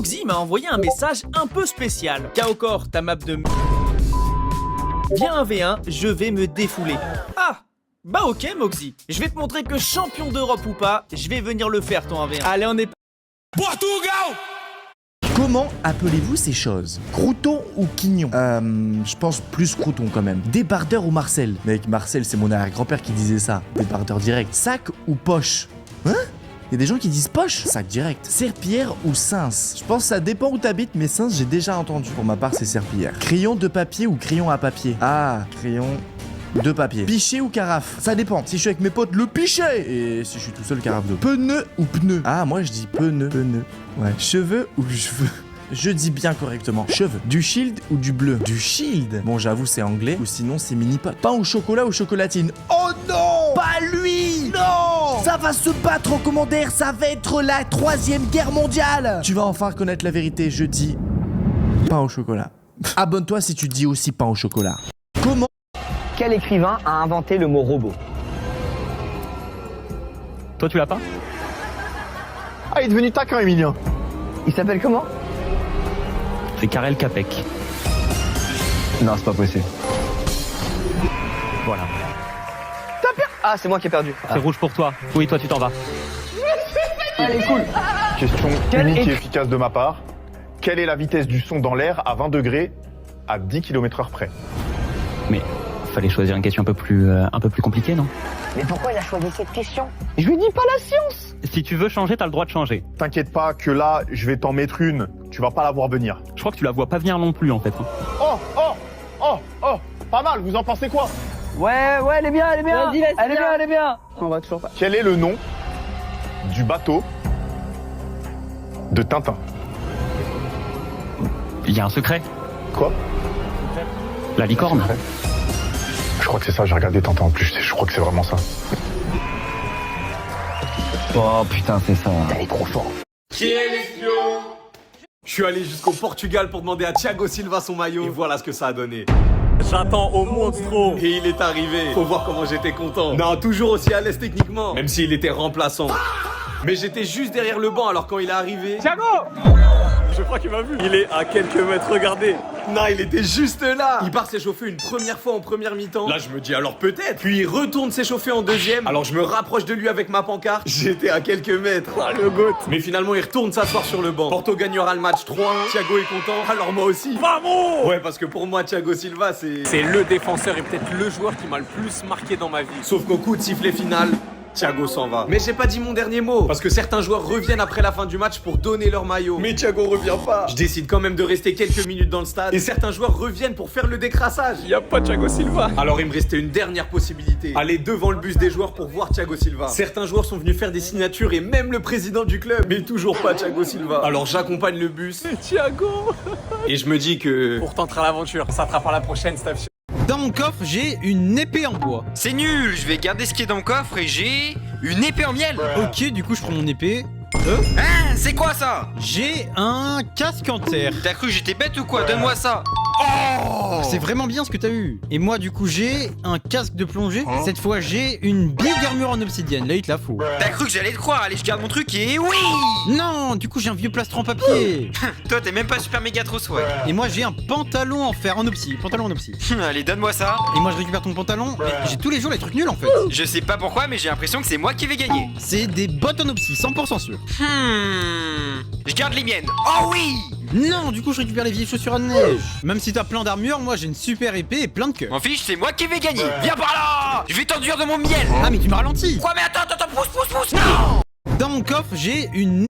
Moxy m'a envoyé un message un peu spécial. Kaokor, ta map de... Viens 1v1, je vais me défouler. Ah, bah ok Moxy, je vais te montrer que champion d'Europe ou pas, je vais venir le faire ton 1v1. Allez, on est... Portugal! Comment appelez-vous ces choses? Crouton ou quignon? Je pense plus crouton quand même. Débardeur ou Marcel? Mec, Marcel, c'est mon arrière-grand-père qui disait ça. Débardeur direct. Sac ou poche? Hein? Y'a des gens qui disent poche? Sac direct. Serpillière ou cince? Je pense que ça dépend où t'habites, mais cince, j'ai déjà entendu. Pour ma part, c'est serpillière. Crayon de papier ou crayon à papier? Ah, crayon... de papier. Pichet ou carafe? Ça dépend. Si je suis avec mes potes, le pichet. Et si je suis tout seul, carafe d'eau. Pneu ou pneu? Ah, moi je dis pneu. Pneu. Ouais. Cheveux ou cheveux? Je dis bien correctement. Cheveux. Du shield ou du bleu? Du shield. Bon, j'avoue, c'est anglais. Ou sinon, c'est mini pot. Pain au chocolat ou chocolatine? Oh non! Pas lui! Non! Ça va se battre en commentaire. Ça va être la 3e guerre mondiale. Tu vas enfin reconnaître la vérité. Je dis pain au chocolat. Abonne-toi si tu dis aussi pain au chocolat. Comment? Quel écrivain a inventé le mot robot? Toi, tu l'as pas? Ah, il est devenu taquin, Emilien. Il s'appelle comment? C'est Karel Capek. Non, c'est pas possible. Voilà. Ah, c'est moi qui ai perdu. C'est rouge pour toi. Oui, toi, tu t'en vas. Allez, cool. Question Quel unique et écrit- efficace de ma part. Quelle est la vitesse du son dans l'air à 20 degrés à 10 km/h près? Mais fallait choisir une question un peu plus compliquée, non? Mais pourquoi il a choisi cette question? Je lui dis pas la science. Si tu veux changer, t'as le droit de changer. T'inquiète pas que là, je vais t'en mettre une. Tu vas pas la voir venir. Je crois que tu la vois pas venir non plus, en fait. Hein. Oh, pas mal, vous en pensez quoi? Ouais, elle est bien, elle est bien. Vas-y, laisse elle est bien. bien, elle est bien. On va toujours pas. Quel est le nom du bateau de Tintin? Il y a un secret. Quoi? La licorne. Je crois que c'est ça, j'ai regardé Tintin en plus, je crois que c'est vraiment ça. Oh putain, c'est ça. Elle est trop fort. Qui est l'espion? Je suis allé jusqu'au Portugal pour demander à Thiago Silva son maillot. Et voilà ce que ça a donné. J'attends au monstro. Et il est arrivé. Faut voir comment j'étais content. Non, toujours aussi à l'aise techniquement. Même s'il était remplaçant. Mais j'étais juste derrière le banc alors quand il est arrivé. Thiago! Je crois qu'il m'a vu. Il est à quelques mètres, regardez. Non, il était juste là. Il part s'échauffer une première fois en première mi-temps. Là, je me dis alors peut-être. Puis il retourne s'échauffer en deuxième. Alors je me rapproche de lui avec ma pancarte. J'étais à quelques mètres. Ah, le goût. Mais finalement, il retourne s'asseoir sur le banc. Porto gagnera le match 3-1. Thiago est content. Alors moi aussi. Vamos! Ouais, parce que pour moi, Thiago Silva, c'est le défenseur et peut-être le joueur qui m'a le plus marqué dans ma vie. Sauf qu'au coup de sifflet final, Thiago s'en va. Mais j'ai pas dit mon dernier mot. Parce que certains joueurs reviennent après la fin du match pour donner leur maillot. Mais Thiago revient pas. Je décide quand même de rester quelques minutes dans le stade. Et certains joueurs reviennent pour faire le décrassage. Y a pas Thiago Silva. Alors il me restait une dernière possibilité. Aller devant le bus des joueurs pour voir Thiago Silva. Certains joueurs sont venus faire des signatures et même le président du club. Mais toujours pas Thiago Silva. Alors j'accompagne le bus. Thiago. Et je me dis que... Pour tenter l'aventure, ça sera pour la prochaine, Staff. Dans mon coffre, j'ai une épée en bois. C'est nul, je vais garder ce qui est dans le coffre et j'ai une épée en miel. Ok, du coup, je prends mon épée. Hein, c'est quoi ça? J'ai un casque en terre. T'as cru que j'étais bête ou quoi? Donne-moi ça. Oh! C'est vraiment bien ce que t'as eu. Et moi, du coup, j'ai un casque de plongée. Cette fois, j'ai une big armure en obsidienne. Là, il te la faut. T'as cru que j'allais te croire? Allez, je garde mon truc et oui! Non, du coup, j'ai un vieux plastron en papier. Toi, t'es même pas super méga trop swag. Et moi, j'ai un pantalon en fer en opsi. Pantalon en opsi. Allez, donne-moi ça. Et moi, je récupère ton pantalon. Mais j'ai tous les jours les trucs nuls en fait. Je sais pas pourquoi, mais j'ai l'impression que c'est moi qui vais gagner. C'est des bottes en opsi, 100% sûr. Je garde les miennes. Oh oui! Non, du coup, je récupère les vieilles chaussures à neige. Même si t'as plein d'armures, moi, j'ai une super épée et plein de cœurs. M'en fiche, c'est moi qui vais gagner. Viens par là! Je vais t'enduire de mon miel. Ah, mais tu m'as ralenti. Quoi? Mais attends, pousse. Non! Dans mon coffre, j'ai une...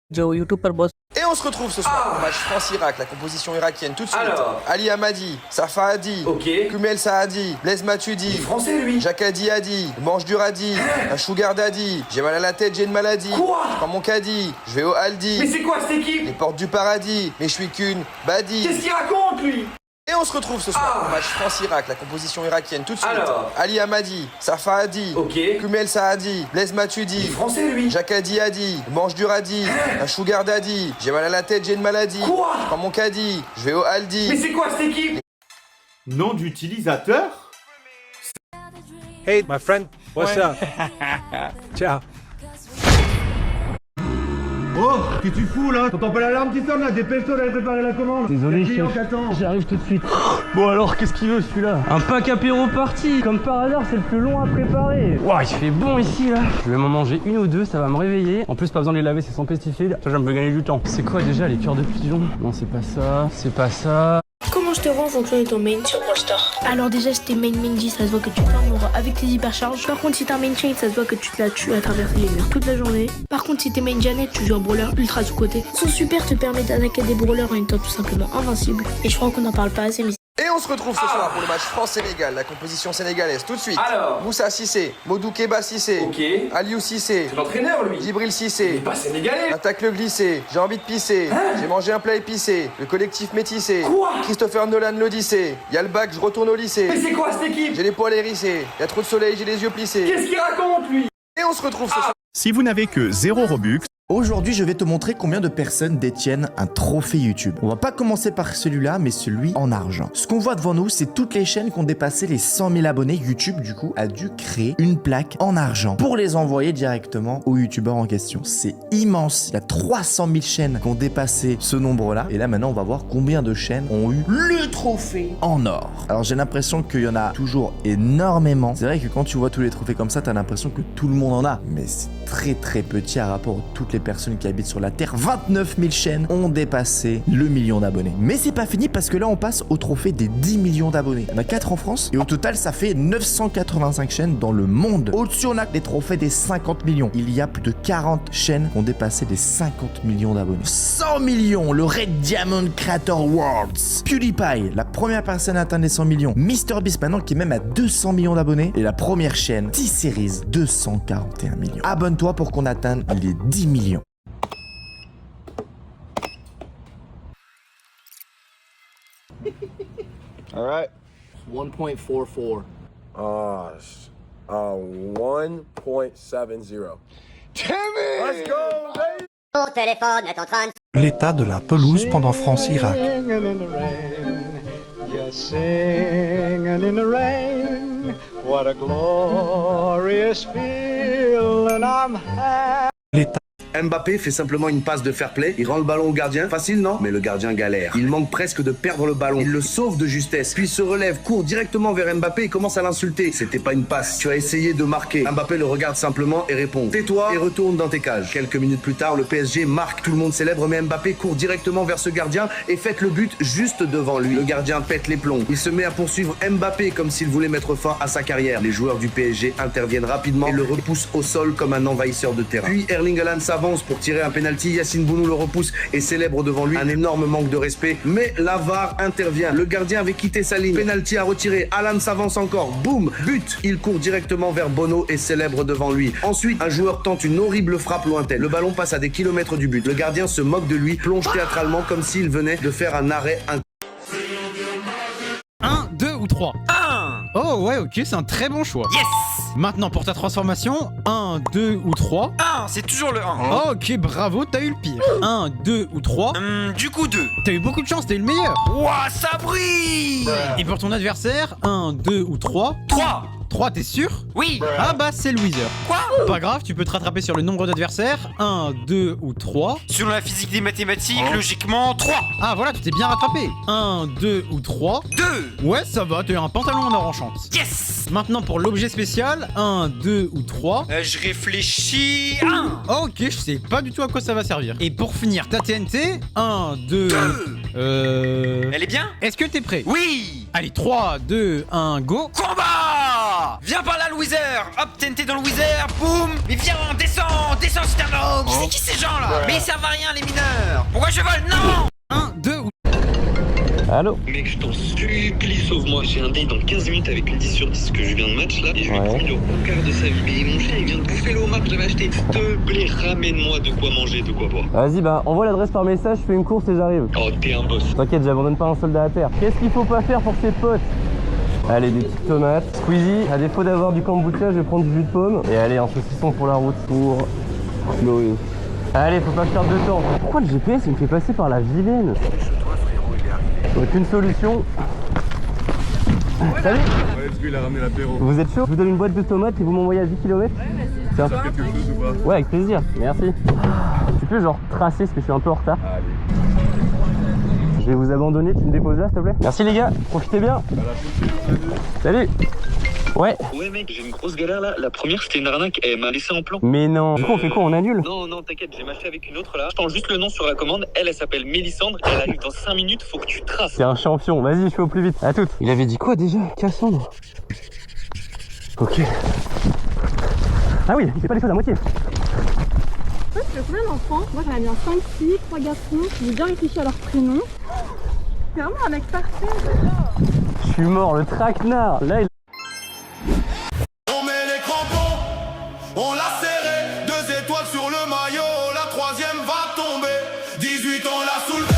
Joe, YouTuber boss. Et on se retrouve ce soir au match France-Irak, la composition irakienne tout de suite. Alors. Ali Hamadi, Safa Hadi, Ok. Kumel Saadi, Blaise Matuidi, Français lui. Jacques Hadi Hadi, Manche du Radi, un Sugar Daddy, j'ai mal à la tête, j'ai une maladie. Quoi? Je prends mon caddie, je vais au Aldi, c'est quoi cette équipe? les portes du paradis, mais je suis qu'une badie. qu'il raconte lui? Et on se retrouve ce soir au match France-Irak, la composition irakienne tout de suite. Alors. Ali Hamadi, Safa Hadi, Ok. Kumel Saadi, Blaise Matuidi, Français lui. Jacques Hadi Hadi, Manche du Radi, un Sugar Daddy, j'ai mal à la tête, j'ai une maladie. Quoi? Je prends mon caddie, je vais au Aldi. c'est quoi cette équipe? Nom d'utilisateur? Hey, my friend, what's up? Ciao. Oh, qu'est-ce que tu fous là? T'entends pas l'alarme qui sonne là? Dépêche-toi d'aller préparer la commande. Désolé, chef. j'arrive tout de suite. Bon alors, qu'est-ce qu'il veut celui-là? Un pack apéro party. Comme par hasard, c'est le plus long à préparer. Ouah, il fait bon ici là. Je vais m'en manger une ou deux, ça va me réveiller. En plus, pas besoin de les laver, c'est sans pesticides. Ça, me fait gagner du temps. C'est quoi déjà les cœurs de pigeon? Non, c'est pas ça, c'est pas ça. Comment je te rends en fonction de ton main sur Brawl Stars? Alors déjà si t'es main Mindy, ça se voit que tu t'armures avec tes hypercharges. Par contre si t'es un main Chain, ça se voit que tu te la tues à traverser les murs toute la journée. Par contre si t'es main Janet, tu joues un brawler ultra sous-côté. Son super te permet d'attaquer des brawlers en étant tout simplement invincible. Et je crois qu'on en parle pas assez mais... Et on se retrouve ce soir pour le match France-Sénégal, la composition sénégalaise. Tout de suite. Alors Moussa Cissé, Modou Keba Cissé, Ok. Aliou Cissé, C'est l'entraîneur lui. Djibril Cissé, Pas sénégalais. Attaque le glissé, j'ai envie de pisser, j'ai mangé un plat épicé, le collectif métissé, Quoi Christopher Nolan l'Odyssée, y'a le bac, je retourne au lycée, c'est quoi cette équipe? j'ai les poils hérissés, y'a trop de soleil, j'ai les yeux plissés. Qu'est-ce qu'il raconte lui? Et on se retrouve ce soir. Si vous n'avez que 0 Robux, Aujourd'hui, je vais te montrer combien de personnes détiennent un trophée YouTube. On va pas commencer par celui-là, mais celui en argent. Ce qu'on voit devant nous, c'est toutes les chaînes qui ont dépassé les 100 000 abonnés. YouTube, du coup, a dû créer une plaque en argent pour les envoyer directement aux YouTubeurs en question. C'est immense. Il y a 300 000 chaînes qui ont dépassé ce nombre-là. Et là, maintenant, on va voir combien de chaînes ont eu le trophée en or. Alors, j'ai l'impression qu'il y en a toujours énormément. C'est vrai que quand tu vois tous les trophées comme ça, t'as l'impression que tout le monde en a. Mais c'est très très petit à rapport à toutes les personnes qui habitent sur la Terre. 29 000 chaînes ont dépassé le million d'abonnés. Mais c'est pas fini parce que là on passe au trophée des 10 millions d'abonnés. On a 4 en France et au total ça fait 985 chaînes dans le monde. Au-dessus on a des trophées des 50 millions. Il y a plus de 40 chaînes qui ont dépassé les 50 millions d'abonnés. 100 millions, le Red Diamond Creator Awards. PewDiePie, la première personne à atteindre les 100 millions. MrBeast maintenant qui est même à 200 millions d'abonnés. Et la première chaîne, T-Series, 241 millions. Abonne-toi pour qu'on atteigne les 10 millions. All right. 1.44. 1.70. Let's go, baby! Mon téléphone est en train de... l'état de la pelouse pendant France-Irak. L'état. Mbappé fait simplement une passe de fair play, il rend le ballon au gardien, facile non? Mais le gardien galère. Il manque presque de perdre le ballon, il le sauve de justesse, puis se relève, court directement vers Mbappé et commence à l'insulter. C'était pas une passe, tu as essayé de marquer. Mbappé le regarde simplement et répond: tais-toi et retourne dans tes cages. Quelques minutes plus tard, le PSG marque, tout le monde célèbre, mais Mbappé court directement vers ce gardien et fête le but juste devant lui. Le gardien pète les plombs, il se met à poursuivre Mbappé comme s'il voulait mettre fin à sa carrière. Les joueurs du PSG interviennent rapidement et le repoussent au sol comme un envahisseur de terrain. Puis Erling Haaland s'avance pour tirer un penalty, Yacine Bounou le repousse et célèbre devant lui. Un énorme manque de respect, mais la VAR intervient. Le gardien avait quitté sa ligne, penalty à retirer, Haaland s'avance encore, boum, but. Il court directement vers Bono et célèbre devant lui. Ensuite, un joueur tente une horrible frappe lointaine. Le ballon passe à des kilomètres du but. Le gardien se moque de lui, plonge théâtralement comme s'il venait de faire un arrêt. 1, 2 ou 3? 1. Oh ouais, ok, c'est un très bon choix. Yes! Maintenant pour ta transformation, 1, 2 ou 3? 1, c'est toujours le 1. Ok, bravo, t'as eu le pire. 1, 2 ou 3? Du coup 2. T'as eu beaucoup de chance, t'as eu le meilleur. Ouah, ça brille! Et pour ton adversaire, 1, 2 ou 3? 3. 3, t'es sûr? Oui. Ah bah c'est le Wither. Quoi? Pas grave, tu peux te rattraper sur le nombre d'adversaires. 1, 2 ou 3? Selon la physique des mathématiques, logiquement 3. Ah voilà, tu t'es bien rattrapé. 1, 2 ou 3? 2. Ouais, ça va, t'as eu un pantalon en or enchante. Yes! Maintenant pour l'objet spécial, 1, 2 ou 3? Je réfléchis. 1. Ok, je sais pas du tout à quoi ça va servir. Et pour finir, ta TNT, 1, 2... Elle est bien? Est-ce que t'es prêt? Oui! Allez, 3, 2, 1, go! Combat! Viens par là, le Wither! Hop, TNT dans le Wither, boum! Mais viens, descends, c'est un homme! C'est qui ces gens là? Mais ils servent à rien, les mineurs! Pourquoi je vole? Non! 1, 2 ou... Allô? Mec, je t'en supplie, sauve-moi. J'ai un date dans 15 minutes avec une 10 sur 10 que je viens de match là. Et je vais prendre le quart de sa vie. Mais mon chien, il vient de bouffer le homard que j'avais acheté. S'il te plaît, ramène-moi de quoi manger, de quoi boire. Vas-y, bah envoie l'adresse par message, je fais une course et j'arrive. Oh, t'es un boss. T'inquiète, j'abandonne pas un soldat à terre. Qu'est-ce qu'il faut pas faire pour ses potes? Allez, des petites tomates. Squeezie, à défaut d'avoir du kombucha, je vais prendre du jus de pomme. Et allez, un saucisson pour la route pour Chloé. Allez, faut pas perdre de temps. Pourquoi le GPS il me fait passer par la vilaine? Aucune solution. Salut. Ouais, parce qu'il a ramené l'apéro. Vous êtes chaud? Je vous donne une boîte de tomates et vous m'envoyez à 10 km? Ouais, vas-y. Tiens. Quelque chose ou pas? Ouais, avec plaisir. Merci. Tu plus genre tracer parce que je suis un peu en retard. Je vais vous abandonner, tu me déposes là s'il te plaît. Merci les gars, profitez bien. Salut. Ouais. Ouais mec, j'ai une grosse galère là. La première c'était une arnaque, elle m'a laissé en plan. Mais non. Du coup on fait quoi, on annule? Non, non, t'inquiète, j'ai matché avec une autre là. Je prends juste le nom sur la commande. Elle s'appelle Mélissandre. Elle arrive dans 5 minutes, faut que tu traces. C'est un champion, vas-y, je fais au plus vite. À toutes. Il avait dit quoi déjà? Cassandre. Ok. Ah oui, il fait pas les choses à moitié. Ouais, tu veux combien d'enfants? Moi j'en ai bien 5 filles, 3 garçons. J'ai bien réfléchi à leur prénom. C'est vraiment un mec parfait, j'adore. Je suis mort, le traquenard. Là, il... On met les crampons, on l'a serré. 2 étoiles sur le maillot, la 3e va tomber. 18 ans là sous le